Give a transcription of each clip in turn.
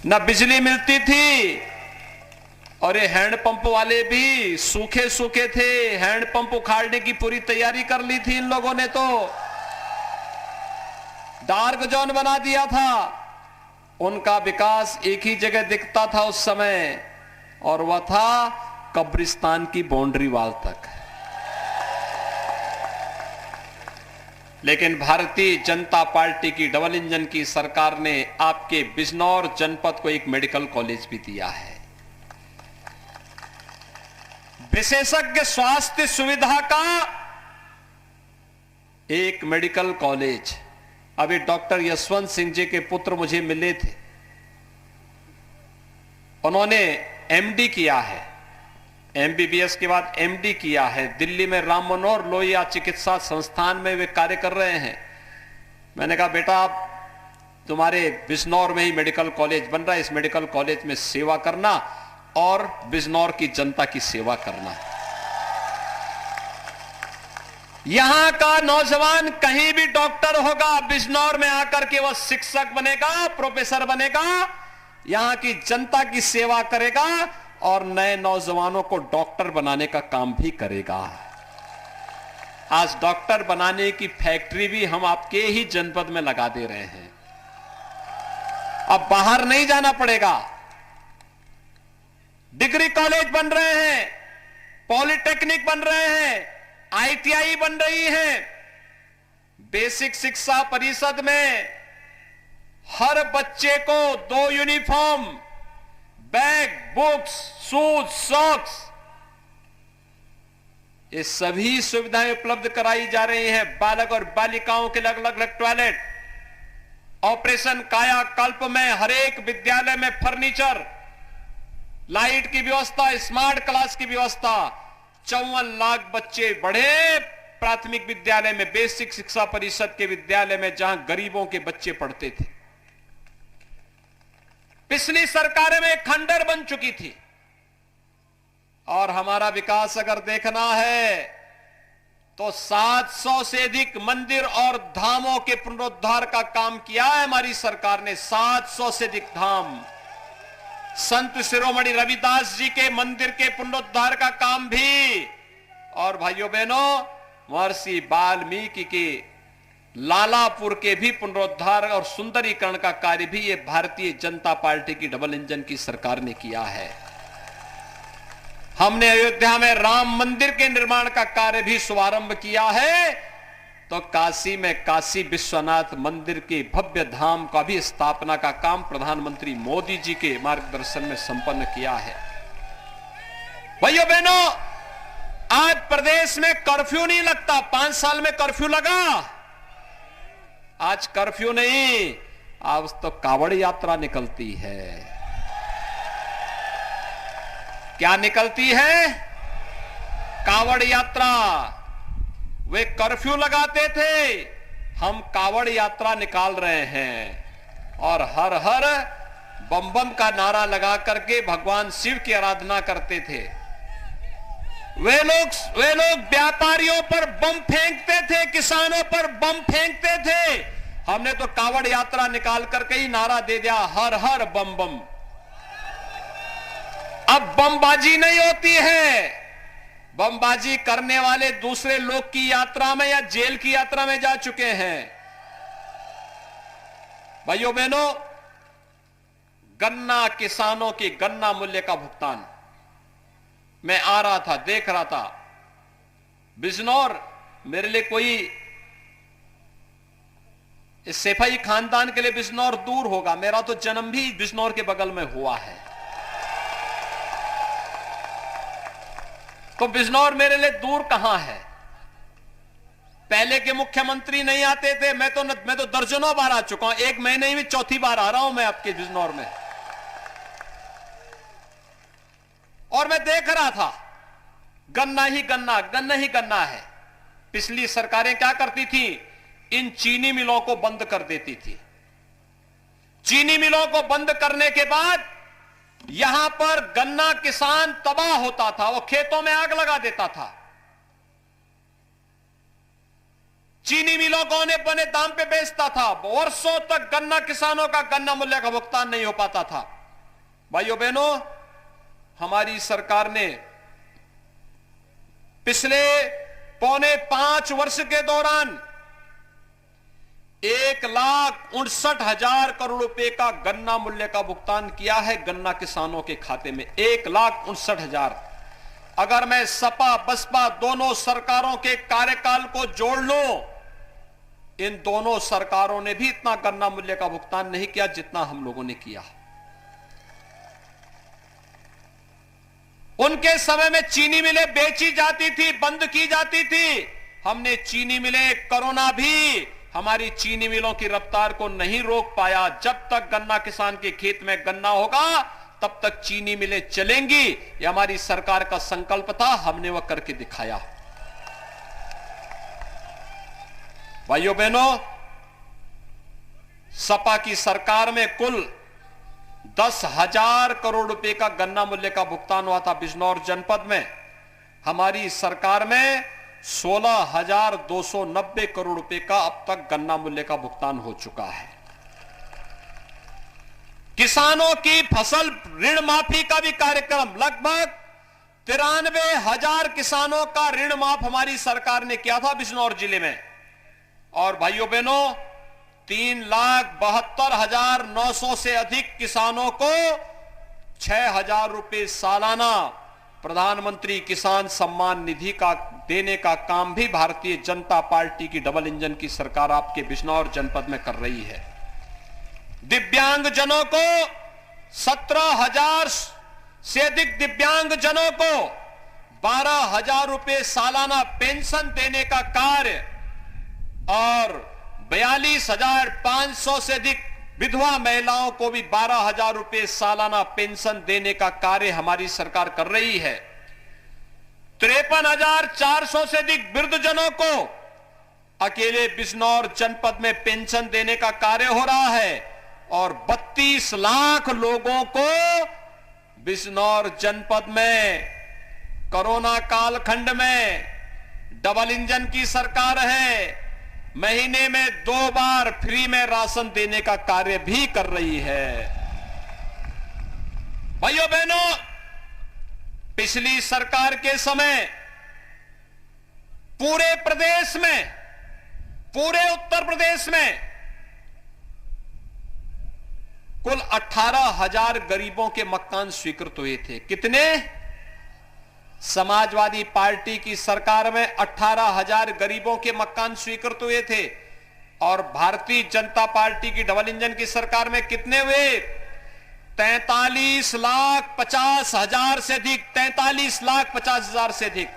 न बिजली मिलती थी, और ये हैंडपंप वाले भी सूखे सूखे थे। हैंडपंप उखाड़ने की पूरी तैयारी कर ली थी इन लोगों ने, तो डार्क जोन बना दिया था। उनका विकास एक ही जगह दिखता था उस समय, और वह था कब्रिस्तान की बाउंड्री वाल तक। लेकिन भारतीय जनता पार्टी की डबल इंजन की सरकार ने आपके बिजनौर जनपद को एक मेडिकल कॉलेज भी दिया है। विशेषज्ञ स्वास्थ्य सुविधा का एक मेडिकल कॉलेज। अभी डॉक्टर यशवंत सिंह जी के पुत्र मुझे मिले थे, उन्होंने एमडी किया है, एमबीबीएस के बाद एमडी किया है। दिल्ली में राम मनोहर लोहिया चिकित्सा संस्थान में वे कार्य कर रहे हैं। मैंने कहा बेटा, आप तुम्हारे बिजनौर में ही मेडिकल कॉलेज बन रहा है, इस मेडिकल कॉलेज में सेवा करना और बिजनौर की जनता की सेवा करना। यहां का नौजवान कहीं भी डॉक्टर होगा, बिजनौर में आकर के वह शिक्षक बनेगा, प्रोफेसर बनेगा, यहां की जनता की सेवा करेगा और नए नौजवानों को डॉक्टर बनाने का काम भी करेगा। आज डॉक्टर बनाने की फैक्ट्री भी हम आपके ही जनपद में लगा दे रहे हैं। अब बाहर नहीं जाना पड़ेगा। डिग्री कॉलेज बन रहे हैं, पॉलिटेक्निक बन रहे हैं, आईटीआई बन रही है। बेसिक शिक्षा परिषद में हर बच्चे को 2 uniform, bag, books, shoes, socks, ये सभी सुविधाएं उपलब्ध कराई जा रही हैं। बालक और बालिकाओं के अलग अलग टॉयलेट, ऑपरेशन कायाकल्प में हर एक विद्यालय में फर्नीचर, लाइट की व्यवस्था, स्मार्ट क्लास की व्यवस्था। 54 लाख बच्चे बढ़े प्राथमिक विद्यालय में, बेसिक शिक्षा परिषद के विद्यालय में, जहां गरीबों के बच्चे पढ़ते थे। पिछली सरकारें में खंडर बन चुकी थी। और हमारा विकास अगर देखना है तो 700 से अधिक मंदिर और धामों के पुनरुद्धार का काम किया है हमारी सरकार ने। 700 से अधिक धाम, संत शिरोमणि रविदास जी के मंदिर के पुनरुद्धार का काम भी, और भाइयों बहनों, महर्षि वाल्मीकि के लालापुर के भी पुनरुद्धार और सुंदरीकरण का कार्य भी ये भारतीय जनता पार्टी की डबल इंजन की सरकार ने किया है। हमने अयोध्या में राम मंदिर के निर्माण का कार्य भी शुभारंभ किया है, तो काशी में काशी विश्वनाथ मंदिर के भव्य धाम का भी स्थापना का काम प्रधानमंत्री मोदी जी के मार्गदर्शन में संपन्न किया है। भाइयों बहनों, आज प्रदेश में कर्फ्यू नहीं लगता, 5 साल में कर्फ्यू लगा। आज कर्फ्यू नहीं, आज तो कावड़ यात्रा निकलती है। क्या निकलती है? कावड़ यात्रा। वे कर्फ्यू लगाते थे, हम कावड़ यात्रा निकाल रहे हैं और हर हर बम बम का नारा लगा करके भगवान शिव की आराधना करते थे। वे लोग व्यापारियों पर बम फेंकते थे, किसानों पर बम फेंकते थे। हमने तो कावड़ यात्रा निकाल करके ही नारा दे दिया, हर हर बम बम। अब बमबाजी नहीं होती है। बमबाजी करने वाले दूसरे लोग की यात्रा में या जेल की यात्रा में जा चुके हैं। भाइयों बहनों, गन्ना किसानों की गन्ना मूल्य का भुगतान, मैं आ रहा था, देख रहा था बिजनौर, मेरे लिए कोई इस सेफाई खानदान के लिए बिजनौर दूर होगा, मेरा तो जन्म भी बिजनौर के बगल में हुआ है, तो बिजनौर मेरे लिए दूर कहां है। पहले के मुख्यमंत्री नहीं आते थे, मैं तो दर्जनों बार आ चुका हूं, 1 महीने में 4थी बार आ रहा हूं मैं आपके बिजनौर में। और मैं देख रहा था गन्ना ही गन्ना, गन्ना ही गन्ना है। पिछली सरकारें क्या करती थी? इन चीनी मिलों को बंद कर देती थी। चीनी मिलों को बंद करने के बाद यहां पर गन्ना किसान तबाह होता था, वो खेतों में आग लगा देता था। चीनी मिलों को औने पौने दाम पे बेचता था। वर्षों तक गन्ना किसानों का गन्ना मूल्य का भुगतान नहीं हो पाता था। भाइयों बहनों, हमारी सरकार ने पिछले 4.5 वर्ष के दौरान 1,69,000 करोड़ रुपए का गन्ना मूल्य का भुगतान किया है गन्ना किसानों के खाते में। 1,69,000। अगर मैं सपा बसपा दोनों सरकारों के कार्यकाल को जोड़ लूं, इन दोनों सरकारों ने भी इतना गन्ना मूल्य का भुगतान नहीं किया जितना हम लोगों ने किया। उनके समय में चीनी मिलें बेची जाती थी, बंद की जाती थी। हमने चीनी मिलें, कोरोना भी हमारी चीनी मिलों की रफ्तार को नहीं रोक पाया। जब तक गन्ना किसान के खेत में गन्ना होगा तब तक चीनी मिलें चलेंगी। यह हमारी सरकार का संकल्प था, हमने वह करके दिखाया। भाइयों बहनों, सपा की सरकार में कुल 10,000 करोड़ रुपए का गन्ना मूल्य का भुगतान हुआ था बिजनौर जनपद में। हमारी सरकार में 16,290 करोड़ रुपए का अब तक गन्ना मूल्य का भुगतान हो चुका है। किसानों की फसल ऋण माफी का भी कार्यक्रम, लगभग 93,000 किसानों का ऋण माफ हमारी सरकार ने किया था बिजनौर जिले में। और भाइयों बहनों, 3,72,900 से अधिक किसानों को 6,000 रुपए सालाना प्रधानमंत्री किसान सम्मान निधि का देने का काम भी भारतीय जनता पार्टी की डबल इंजन की सरकार आपके बिजनौर जनपद में कर रही है। दिव्यांगजनों को 17,000 से अधिक दिव्यांगजनों को 12,000 रुपए सालाना पेंशन देने का कार्य और 42,500 से अधिक विधवा महिलाओं को भी 12,000 रुपए सालाना पेंशन देने का कार्य हमारी सरकार कर रही है। 53,400 से अधिक वृद्धजनों को अकेले बिजनौर जनपद में पेंशन देने का कार्य हो रहा है और 32 लाख लोगों को बिजनौर जनपद में कोरोना कालखंड में डबल इंजन की सरकार है, महीने में 2 बार फ्री में राशन देने का कार्य भी कर रही है। भाइयों बहनों, पिछली सरकार के समय पूरे प्रदेश में, पूरे उत्तर प्रदेश में कुल 18,000 गरीबों के मकान स्वीकृत हुए थे। कितने? समाजवादी पार्टी की सरकार में 18,000 गरीबों के मकान स्वीकृत हुए थे और भारतीय जनता पार्टी की डबल इंजन की सरकार में कितने हुए? 43,50,000 से अधिक। 43,50,000 से अधिक।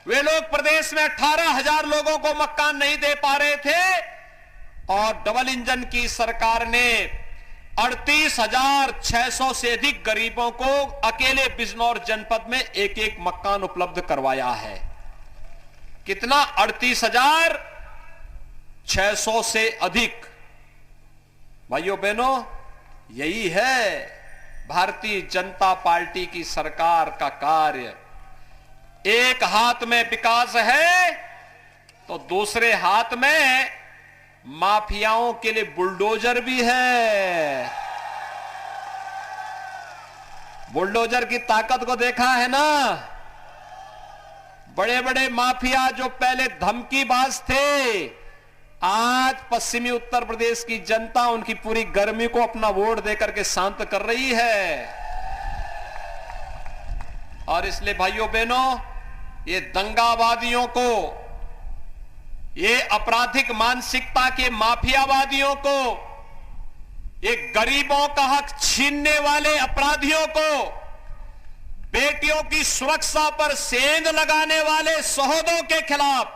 वे लोग प्रदेश में 18,000 लोगों को मकान नहीं दे पा रहे थे और डबल इंजन की सरकार ने 38,600 से अधिक गरीबों को अकेले बिजनौर जनपद में एक एक मकान उपलब्ध करवाया है। कितना? 38,600 से अधिक। भाइयों बहनों, यही है भारतीय जनता पार्टी की सरकार का कार्य। एक हाथ में विकास है तो दूसरे हाथ में माफियाओं के लिए बुलडोजर भी है। बुलडोजर की ताकत को देखा है ना? बड़े बड़े माफिया जो पहले धमकीबाज थे, आज पश्चिमी उत्तर प्रदेश की जनता उनकी पूरी गर्मी को अपना वोट देकर के शांत कर रही है। और इसलिए भाइयों बहनों, ये दंगावादियों को, ये आपराधिक मानसिकता के माफियावादियों को, ये गरीबों का हक छीनने वाले अपराधियों को, बेटियों की सुरक्षा पर सेंध लगाने वाले सहोदों के खिलाफ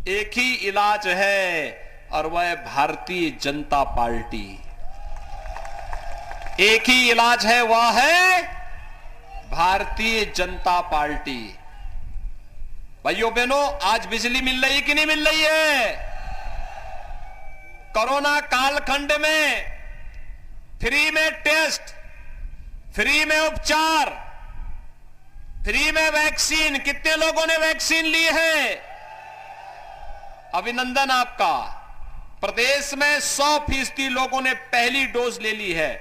एक ही इलाज है और वह है भारतीय जनता पार्टी। एक ही इलाज है, वह है भारतीय जनता पार्टी। भाइयों बहनों, आज बिजली मिल रही कि नहीं मिल रही है? कोरोना कालखंड में फ्री में टेस्ट, फ्री में उपचार, फ्री में वैक्सीन। कितने लोगों ने वैक्सीन ली है? अभिनंदन आपका। प्रदेश में 100% लोगों ने पहली डोज ले ली है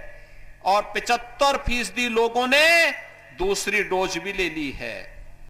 और 75% लोगों ने दूसरी डोज भी ले ली है।